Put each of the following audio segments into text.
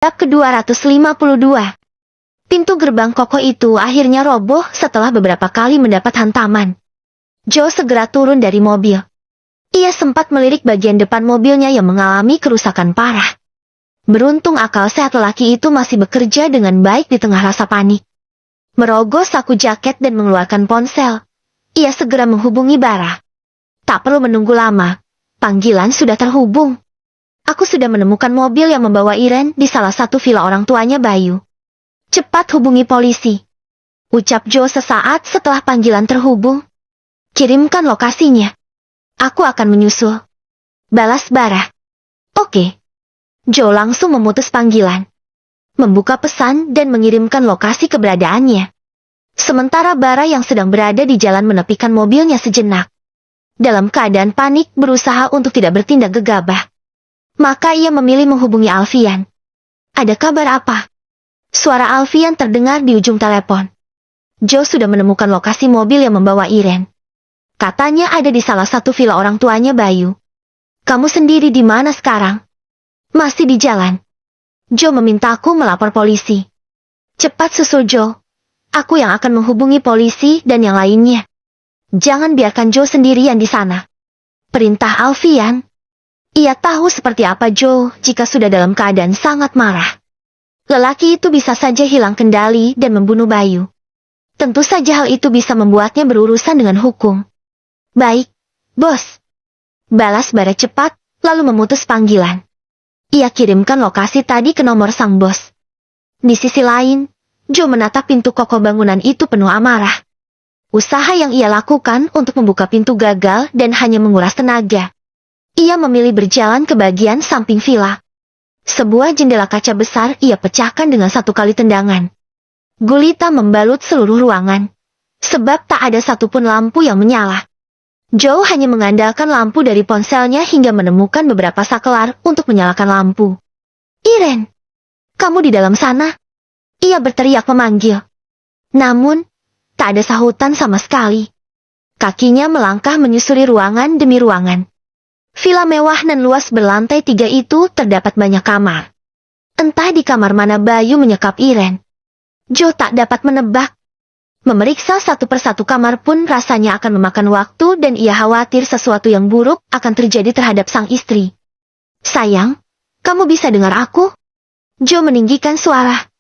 Bab ke-252. Pintu gerbang kokoh itu akhirnya roboh setelah beberapa kali mendapat hantaman. Joe segera turun dari mobil. Ia sempat melirik bagian depan mobilnya yang mengalami kerusakan parah. Beruntung akal sehat lelaki itu masih bekerja dengan baik di tengah rasa panik. Merogoh saku jaket dan mengeluarkan ponsel. Ia segera menghubungi Bara. Tak perlu menunggu lama. Panggilan sudah terhubung. Aku sudah menemukan mobil yang membawa Iren di salah satu villa orang tuanya Bayu. Cepat hubungi polisi. Ucap Joe sesaat setelah panggilan terhubung. Kirimkan lokasinya. Aku akan menyusul. Balas Bara. Oke. Joe langsung memutus panggilan. Membuka pesan dan mengirimkan lokasi keberadaannya. Sementara Bara yang sedang berada di jalan menepikan mobilnya sejenak. Dalam keadaan panik berusaha untuk tidak bertindak gegabah. Maka ia memilih menghubungi Alfian. Ada kabar apa? Suara Alfian terdengar di ujung telepon. Joe sudah menemukan lokasi mobil yang membawa Iren. Katanya ada di salah satu villa orang tuanya Bayu. Kamu sendiri di mana sekarang? Masih di jalan. Joe memintaku melapor polisi. Cepat susul Joe. Aku yang akan menghubungi polisi dan yang lainnya. Jangan biarkan Joe sendirian di sana. Perintah Alfian. Ia tahu seperti apa Joe jika sudah dalam keadaan sangat marah. Lelaki itu bisa saja hilang kendali dan membunuh Bayu. Tentu saja hal itu bisa membuatnya berurusan dengan hukum. Baik, bos. Balas Bara cepat, lalu memutus panggilan. Ia kirimkan lokasi tadi ke nomor sang bos. Di sisi lain, Joe menatap pintu kokoh bangunan itu penuh amarah. Usaha yang ia lakukan untuk membuka pintu gagal dan hanya menguras tenaga. Ia memilih berjalan ke bagian samping villa. Sebuah jendela kaca besar ia pecahkan dengan satu kali tendangan. Gulita membalut seluruh ruangan. Sebab tak ada satupun lampu yang menyala. Joe hanya mengandalkan lampu dari ponselnya hingga menemukan beberapa sakelar untuk menyalakan lampu. Iren! Kamu di dalam sana? Ia berteriak memanggil. Namun, tak ada sahutan sama sekali. Kakinya melangkah menyusuri ruangan demi ruangan. Villa mewah dan luas berlantai 3 itu terdapat banyak kamar. Entah di kamar mana Bayu menyekap Iren. Joe tak dapat menebak. Memeriksa satu persatu kamar pun rasanya akan memakan waktu dan ia khawatir sesuatu yang buruk akan terjadi terhadap sang istri. Sayang, kamu bisa dengar aku? Joe meninggikan suara.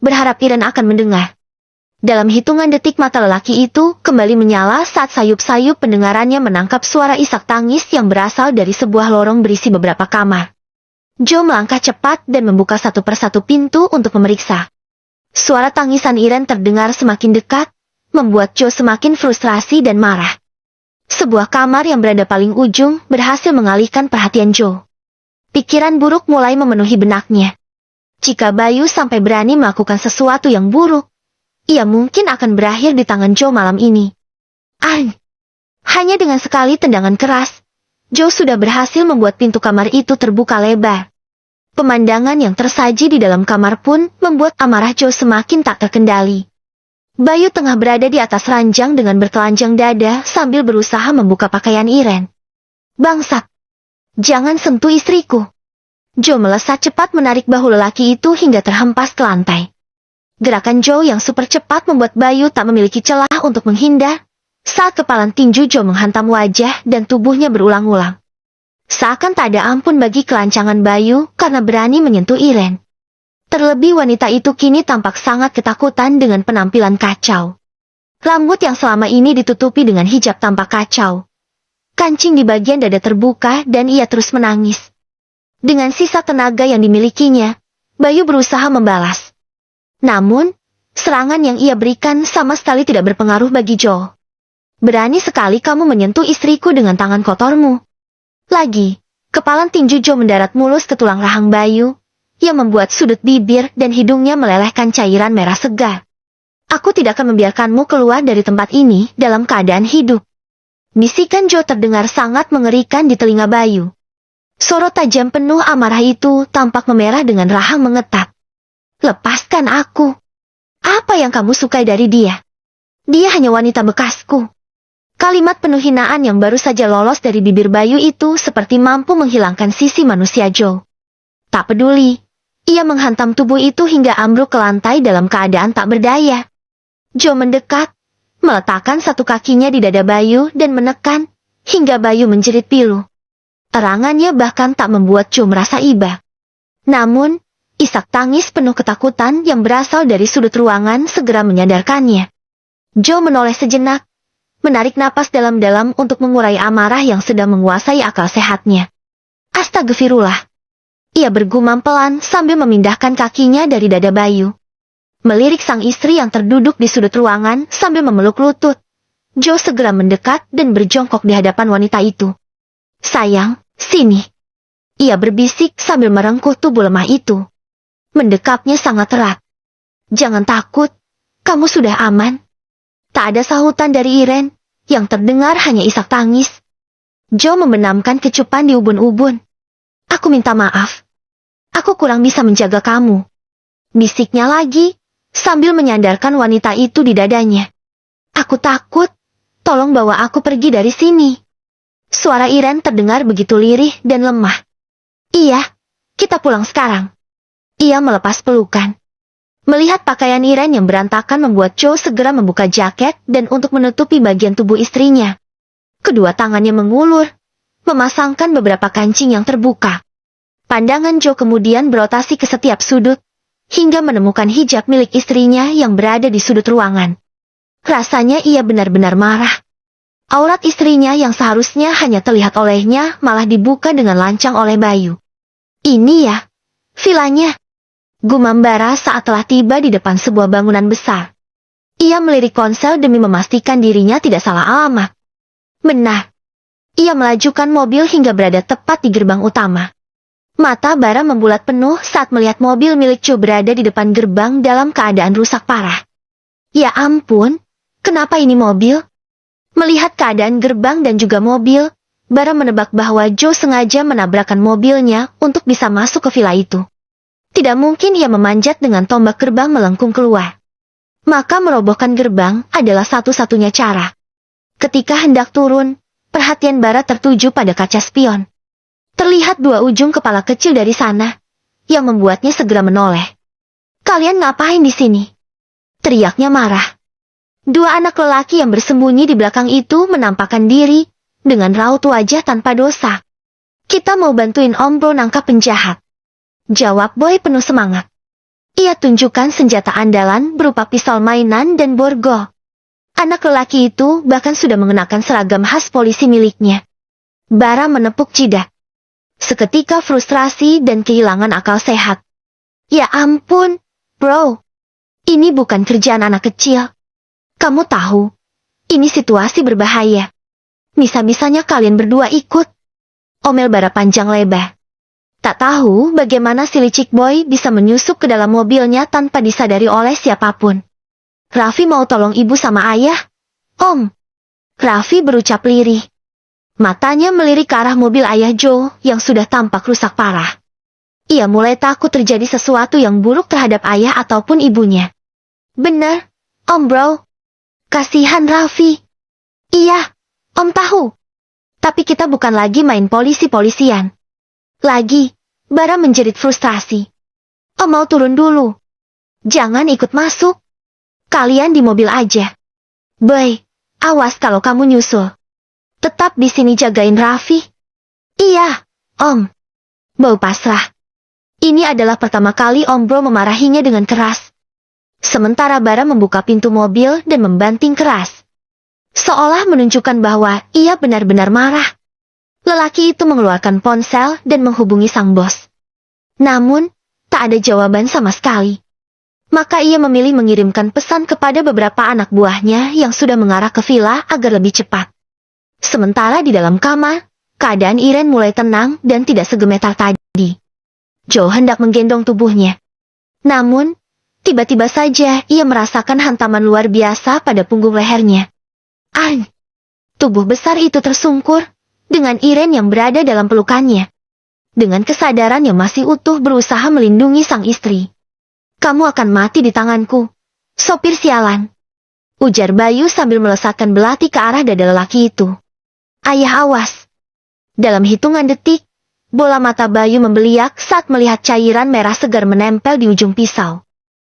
Berharap Iren akan mendengar. Dalam hitungan detik mata lelaki itu kembali menyala saat sayup-sayup pendengarannya menangkap suara isak tangis yang berasal dari sebuah lorong berisi beberapa kamar. Joe melangkah cepat dan membuka satu persatu pintu untuk memeriksa. Suara tangisan Iren terdengar semakin dekat, membuat Joe semakin frustrasi dan marah. Sebuah kamar yang berada paling ujung berhasil mengalihkan perhatian Joe. Pikiran buruk mulai memenuhi benaknya. Jika Bayu sampai berani melakukan sesuatu yang buruk, ia mungkin akan berakhir di tangan Joe malam ini. Hanya dengan sekali tendangan keras, Joe sudah berhasil membuat pintu kamar itu terbuka lebar. Pemandangan yang tersaji di dalam kamar pun membuat amarah Joe semakin tak terkendali. Bayu tengah berada di atas ranjang dengan bertelanjang dada sambil berusaha membuka pakaian Iren. Bangsat! Jangan sentuh istriku! Joe melesat cepat menarik bahu lelaki itu hingga terhempas ke lantai. Gerakan Joe yang super cepat membuat Bayu tak memiliki celah untuk menghindar, saat kepalan tinju Joe menghantam wajah dan tubuhnya berulang-ulang. Seakan tak ada ampun bagi kelancangan Bayu karena berani menyentuh Iren. Terlebih wanita itu kini tampak sangat ketakutan dengan penampilan kacau. Rambut yang selama ini ditutupi dengan hijab tampak kacau. Kancing di bagian dada terbuka dan ia terus menangis. Dengan sisa tenaga yang dimilikinya, Bayu berusaha membalas. Namun, serangan yang ia berikan sama sekali tidak berpengaruh bagi Joe. Berani sekali kamu menyentuh istriku dengan tangan kotormu. Lagi, kepalan tinju Joe mendarat mulus ke tulang rahang Bayu, yang membuat sudut bibir dan hidungnya melelehkan cairan merah segar. Aku tidak akan membiarkanmu keluar dari tempat ini dalam keadaan hidup. Bisikan Joe terdengar sangat mengerikan di telinga Bayu. Sorot tajam penuh amarah itu tampak memerah dengan rahang mengetat. Lepaskan aku. Apa yang kamu sukai dari dia? Dia hanya wanita bekasku. Kalimat penuh hinaan yang baru saja lolos dari bibir Bayu itu seperti mampu menghilangkan sisi manusia Joe. Tak peduli. Ia menghantam tubuh itu hingga ambruk ke lantai dalam keadaan tak berdaya. Joe mendekat, meletakkan satu kakinya di dada Bayu dan menekan, hingga Bayu menjerit pilu. Erangannya bahkan tak membuat Joe merasa iba. Namun, isak tangis penuh ketakutan yang berasal dari sudut ruangan segera menyadarkannya. Joe menoleh sejenak, menarik napas dalam-dalam untuk mengurai amarah yang sedang menguasai akal sehatnya. Astagfirullah. Ia bergumam pelan sambil memindahkan kakinya dari dada Bayu. Melirik sang istri yang terduduk di sudut ruangan sambil memeluk lutut. Joe segera mendekat dan berjongkok di hadapan wanita itu. Sayang, sini. Ia berbisik sambil merengkuh tubuh lemah itu. Mendekapnya sangat erat. Jangan takut, kamu sudah aman. Tak ada sahutan dari Irene, yang terdengar hanya isak tangis. Joe membenamkan kecupan di ubun-ubun. Aku minta maaf. Aku kurang bisa menjaga kamu. Bisiknya lagi, sambil menyandarkan wanita itu di dadanya. Aku takut. Tolong bawa aku pergi dari sini. Suara Irene terdengar begitu lirih dan lemah. Iya, kita pulang sekarang. Ia melepas pelukan. Melihat pakaian Irene yang berantakan membuat Joe segera membuka jaket dan untuk menutupi bagian tubuh istrinya. Kedua tangannya mengulur, memasangkan beberapa kancing yang terbuka. Pandangan Joe kemudian berotasi ke setiap sudut, hingga menemukan hijab milik istrinya yang berada di sudut ruangan. Rasanya ia benar-benar marah. Aurat istrinya yang seharusnya hanya terlihat olehnya malah dibuka dengan lancang oleh Bayu. Ini ya, vilanya. Gumam Bara saat telah tiba di depan sebuah bangunan besar. Ia melirik ponsel demi memastikan dirinya tidak salah alamat. Benar. Ia melajukan mobil hingga berada tepat di gerbang utama. Mata Bara membulat penuh saat melihat mobil milik Joe berada di depan gerbang dalam keadaan rusak parah. Ya ampun, kenapa ini mobil? Melihat keadaan gerbang dan juga mobil, Bara menebak bahwa Joe sengaja menabrakkan mobilnya untuk bisa masuk ke villa itu. Tidak mungkin ia memanjat dengan tombak gerbang melengkung keluar. Maka merobohkan gerbang adalah satu-satunya cara. Ketika hendak turun, perhatian Bara tertuju pada kaca spion. Terlihat dua ujung kepala kecil dari sana, yang membuatnya segera menoleh. Kalian ngapain di sini? Teriaknya marah. Dua anak lelaki yang bersembunyi di belakang itu menampakkan diri, dengan raut wajah tanpa dosa. Kita mau bantuin Om Bro nangkap penjahat. Jawab Boy penuh semangat. Ia tunjukkan senjata andalan berupa pistol mainan dan borgol. Anak lelaki itu bahkan sudah mengenakan seragam khas polisi miliknya. Bara menepuk jidat. Seketika frustrasi dan kehilangan akal sehat. Ya ampun, bro. Ini bukan kerjaan anak kecil. Kamu tahu, ini situasi berbahaya. Bisa-bisanya kalian berdua ikut. Omel Bara panjang lebar. Tak tahu bagaimana si licik boy bisa menyusup ke dalam mobilnya tanpa disadari oleh siapapun. Raffi mau tolong ibu sama ayah? Om. Raffi berucap lirih. Matanya melirik ke arah mobil ayah Joe yang sudah tampak rusak parah. Ia mulai takut terjadi sesuatu yang buruk terhadap ayah ataupun ibunya. Benar, Om Bro. Kasihan Raffi. Iya, Om tahu. Tapi kita bukan lagi main polisi-polisian. Lagi, Bara menjerit frustasi. Om mau turun dulu. Jangan ikut masuk. Kalian di mobil aja. Boy, awas kalau kamu nyusul. Tetap di sini jagain Raffi. Iya, Om. Bau pasrah. Ini adalah pertama kali Om Bro memarahinya dengan keras. Sementara Bara membuka pintu mobil dan membanting keras. Seolah menunjukkan bahwa ia benar-benar marah. Lelaki itu mengeluarkan ponsel dan menghubungi sang bos. Namun, tak ada jawaban sama sekali. Maka ia memilih mengirimkan pesan kepada beberapa anak buahnya yang sudah mengarah ke villa agar lebih cepat. Sementara di dalam kamar, keadaan Irene mulai tenang dan tidak segemetar tadi. Joe hendak menggendong tubuhnya. Namun, tiba-tiba saja ia merasakan hantaman luar biasa pada punggung lehernya. Tubuh besar itu tersungkur, dengan Irene yang berada dalam pelukannya. Dengan kesadaran yang masih utuh berusaha melindungi sang istri. Kamu akan mati di tanganku, sopir sialan. Ujar Bayu sambil melesatkan belati ke arah dada lelaki itu. Ayah awas. Dalam hitungan detik, Bola mata Bayu membeliak saat melihat cairan merah segar menempel di ujung pisau.